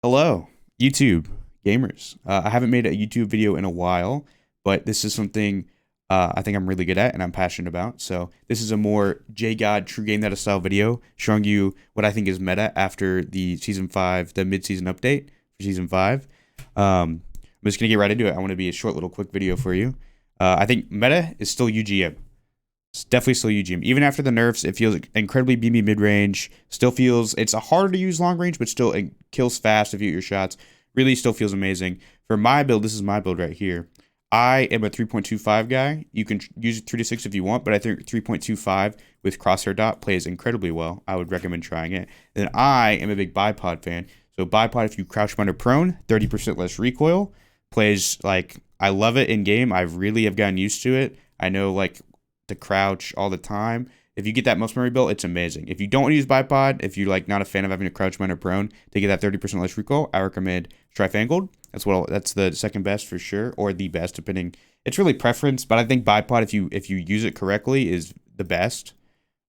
Hello, YouTube gamers. I haven't made a YouTube video in a while, but this is something I think I'm really good at and I'm passionate about. So this is a more JGod True Game That style video showing you what I think is meta after the Season 5, the mid-season update for Season 5. I'm just going to get right into it. I want to be a short little quick video for you. I think meta is still UGM. It's definitely still UGM. Even after the nerfs, it feels incredibly beamy mid-range. Still feels, it's a harder to use long range, but still it kills fast if you hit your shots. Really still feels amazing. For my build, this is my build right here. I am a 3.25 guy. You can use 3-6 if you want, but I think 3.25 with crosshair dot plays incredibly well. I would recommend trying it. Then I am a big bipod fan. So bipod, if you crouch under prone, 30% less recoil. Plays like, I love it in game. I really have gotten used to it. I know like to crouch all the time. If you get that muscle memory built, it's amazing. If you don't use bipod, if you're like not a fan of having to crouch mount or prone to get that 30% less recoil, I recommend Vanguard. That's the second best for sure, or the best depending. It's really preference, but I think bipod, if you use it correctly, is the best.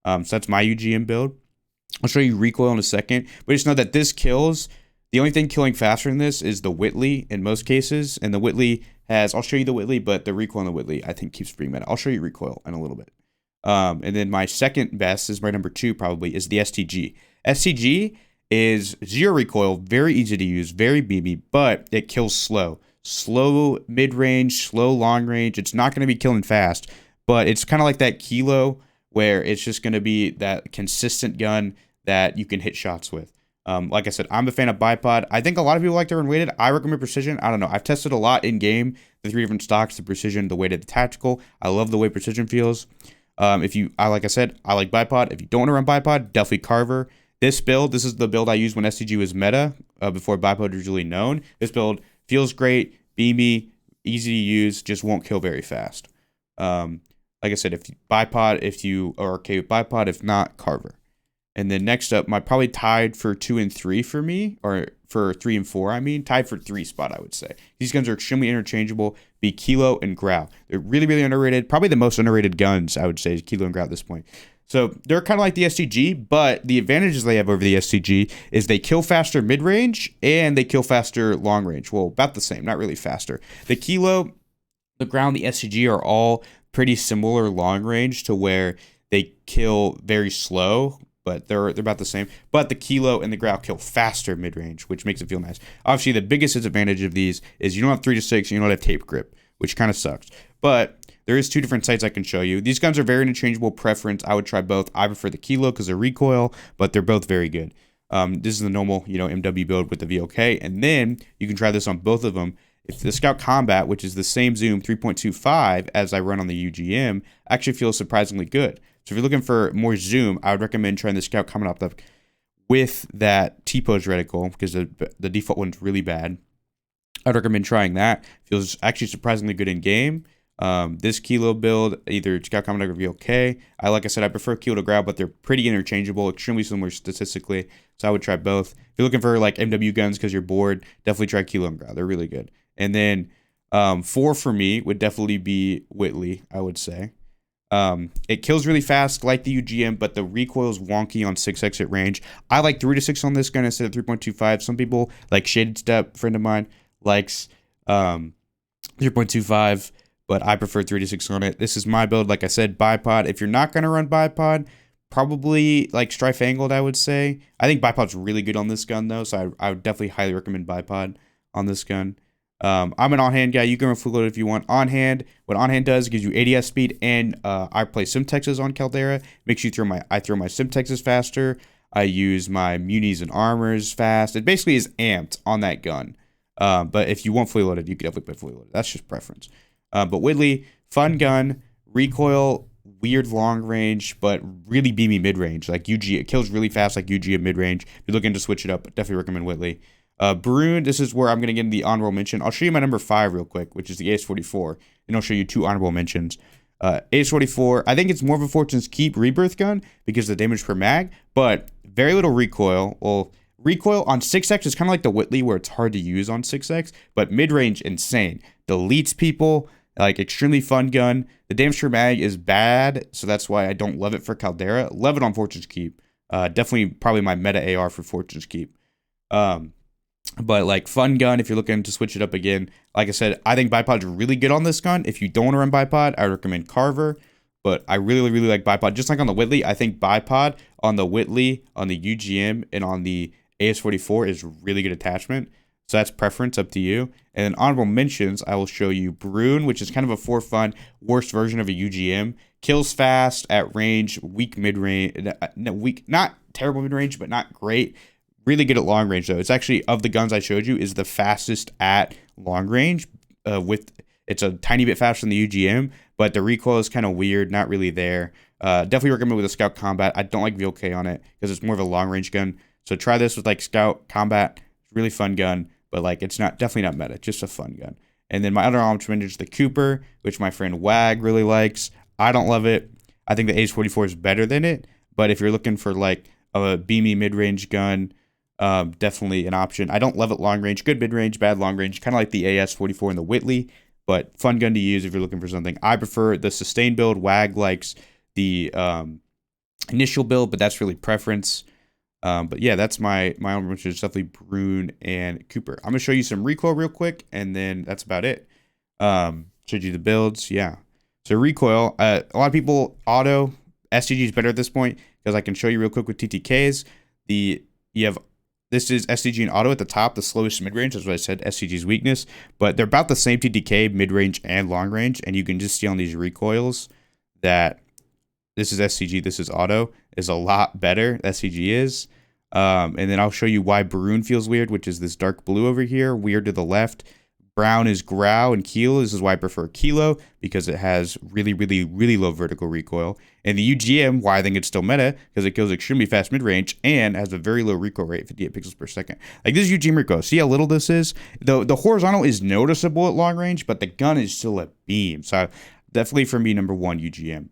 So that's my UGM build. I'll show you recoil in a second, but just know that this kills. The only thing killing faster than this is the Whitley in most cases, and the Whitley has, I'll show you the Whitley, but the recoil on the Whitley I think keeps being meta. I'll show you recoil in a little bit. And then my second best is my number 2 probably is the STG. STG is 0 recoil, very easy to use, very beamy, but it kills slow. Slow mid-range, slow long range. It's not going to be killing fast, but it's kind of like that Kilo where it's just going to be that consistent gun that you can hit shots with. Like I said, I'm a fan of bipod. I think a lot of people like their unweighted. I recommend precision. I don't know. I've tested a lot in game, the 3 different stocks, the precision, the weighted, the tactical. I love the way precision feels. Like I said, I like bipod. If you don't want to run bipod, definitely Carver. This build, this is the build I used when STG was meta, before bipod was really known. This build feels great, beamy, easy to use, just won't kill very fast. Like I said, if you are okay with bipod, if not, Carver. And then next up, my probably tied for 2 and 3 for me, or for 3 and 4, I mean, tied for 3 spot, I would say. These guns are extremely interchangeable, be Kilo and Grau. They're really, really underrated. Probably the most underrated guns, I would say, is Kilo and Grau at this point. So they're kind of like the STG, but the advantages they have over the STG is they kill faster mid-range and they kill faster long-range. Well, about the same, not really faster. The Kilo, the Grau, and the STG are all pretty similar long-range to where they kill very slow, but they're about the same. But the Kilo and the Grau kill faster mid-range, which makes it feel nice. Obviously, the biggest disadvantage of these is you don't have 3-6 and you don't have tape grip, which kind of sucks. But there is 2 different sights I can show you. These guns are very interchangeable preference. I would try both. I prefer the Kilo because of recoil, but they're both very good. This is the normal, MW build with the VOK, and then you can try this on both of them. If the Scout Combat, which is the same zoom 3.25 as I run on the UGM, actually feels surprisingly good. So if you're looking for more zoom, I would recommend trying the Scout Combat Optic with that T-pose reticle because the default one's really bad. I'd recommend trying that. Feels actually surprisingly good in game. This Kilo build, either Scout Combat or VOK. Like I said, I prefer Kilo to Grau, but they're pretty interchangeable, extremely similar statistically. So I would try both. If you're looking for like MW guns because you're bored, definitely try Kilo and Grau. They're really good. And then 4 for me would definitely be Whitley, I would say. It kills really fast like the UGM, but the recoil is wonky on 6x at range. I like 3-6 on this gun instead of 3.25. Some people, like Shaded Step, friend of mine, likes 3.25, but I prefer 3-6 on it. This is my build. Like I said, bipod. If you're not going to run bipod, probably like Strife Angled, I would say. I think bipod's really good on this gun, though, so I would definitely highly recommend bipod on this gun. I'm an on-hand guy. You can run full load if you want. On-hand, what on-hand does gives you ADS speed, and I play Simtexes on Caldera. Makes you I throw my Simtexes faster. I use my munis and armors fast. It basically is amped on that gun. But if you want fully loaded, you can definitely play fully loaded. That's just preference. But Whitley, fun gun, recoil, weird long range, but really beamy mid range. Like UG, it kills really fast like UG at mid range. If you're looking to switch it up, definitely recommend Whitley. Bruen, this is where I'm going to get in the honorable mention. I'll show you my number 5 real quick, which is the AS44, and I'll show you 2 honorable mentions. AS44, I think it's more of a Fortune's Keep Rebirth gun because of the damage per mag, but very little recoil. Well, recoil on 6x is kind of like the Whitley where it's hard to use on 6x, but mid-range, insane. Deletes people, like extremely fun gun. The damage per mag is bad, so that's why I don't love it for Caldera. Love it on Fortune's Keep. Definitely probably my meta AR for Fortune's Keep. But like fun gun, if you're looking to switch it up again, like I said, I think bipod's really good on this gun. If you don't want to run bipod, I recommend Carver. But I really, really like bipod. Just like on the Whitley, I think bipod on the Whitley, on the UGM, and on the AS44 is really good attachment. So that's preference, up to you. And then honorable mentions, I will show you Bruen, which is kind of a for fun, worst version of a UGM. Kills fast at range, weak mid range, weak, not terrible mid range, but not great. Really good at long range though. It's actually, of the guns I showed you, is the fastest at long range. It's a tiny bit faster than the UGM, but the recoil is kind of weird, not really there. Definitely recommend with a Scout Combat. I don't like Volk on it because it's more of a long range gun. So try this with like Scout Combat. It's a really fun gun, but like it's definitely not meta, just a fun gun. And then my other honorable is the Cooper, which my friend Wag really likes. I don't love it. I think the Ace-44 is better than it, but if you're looking for like a beamy mid-range gun, definitely an option. I don't love it long range. Good mid range, bad long range. Kind of like the AS-44 and the Whitley, but fun gun to use if you're looking for something. I prefer the sustain build. Wag likes the initial build, but that's really preference. But yeah, that's my own mention. It's definitely Bruen and Cooper. I'm gonna show you some recoil real quick, and then that's about it. Showed you the builds. Yeah. So recoil. A lot of people auto STG is better at this point because I can show you real quick with TTKs. This is STG and auto at the top, the slowest mid-range. That's what I said, STG's weakness. But they're about the same TTK, mid-range and long-range. And you can just see on these recoils that this is STG, this is auto, is a lot better. STG is. And then I'll show you why Bruen feels weird, which is this dark blue over here, weird to the left. Brown is Grau and Kilo. This is why I prefer Kilo, because it has really, really, really low vertical recoil. And the UGM, why I think it's still meta, because it kills extremely fast mid-range and has a very low recoil rate, 58 pixels per second. Like this UGM recoil, see how little this is? The horizontal is noticeable at long range, but the gun is still a beam. So definitely for me, number one, UGM.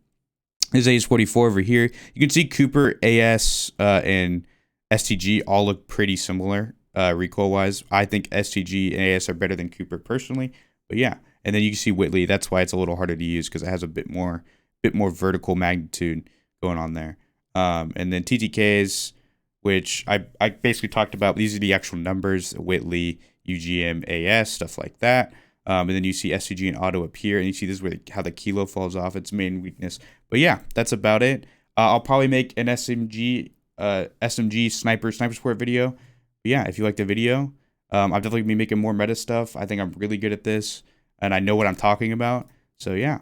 This AS-44 over here. You can see Cooper, AS, and STG all look pretty similar. Recoil wise, I think STG and AS are better than Cooper personally, but yeah. And then you can see Whitley. That's why it's a little harder to use, because it has a bit more vertical magnitude going on there. And then TTKs, which I basically talked about. These are the actual numbers: Whitley, UGM, AS, stuff like that. And then you see STG and auto up here, and you see this is where how the Kilo falls off. Its main weakness. But yeah, that's about it. I'll probably make an SMG sniper sport video. But yeah, if you like the video, I'll definitely be making more meta stuff. I think I'm really good at this, and I know what I'm talking about. So yeah,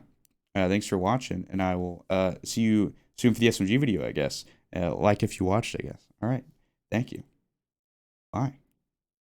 thanks for watching, and I will see you soon for the SMG video, I guess. Like if you watched, I guess. All right, thank you. Bye.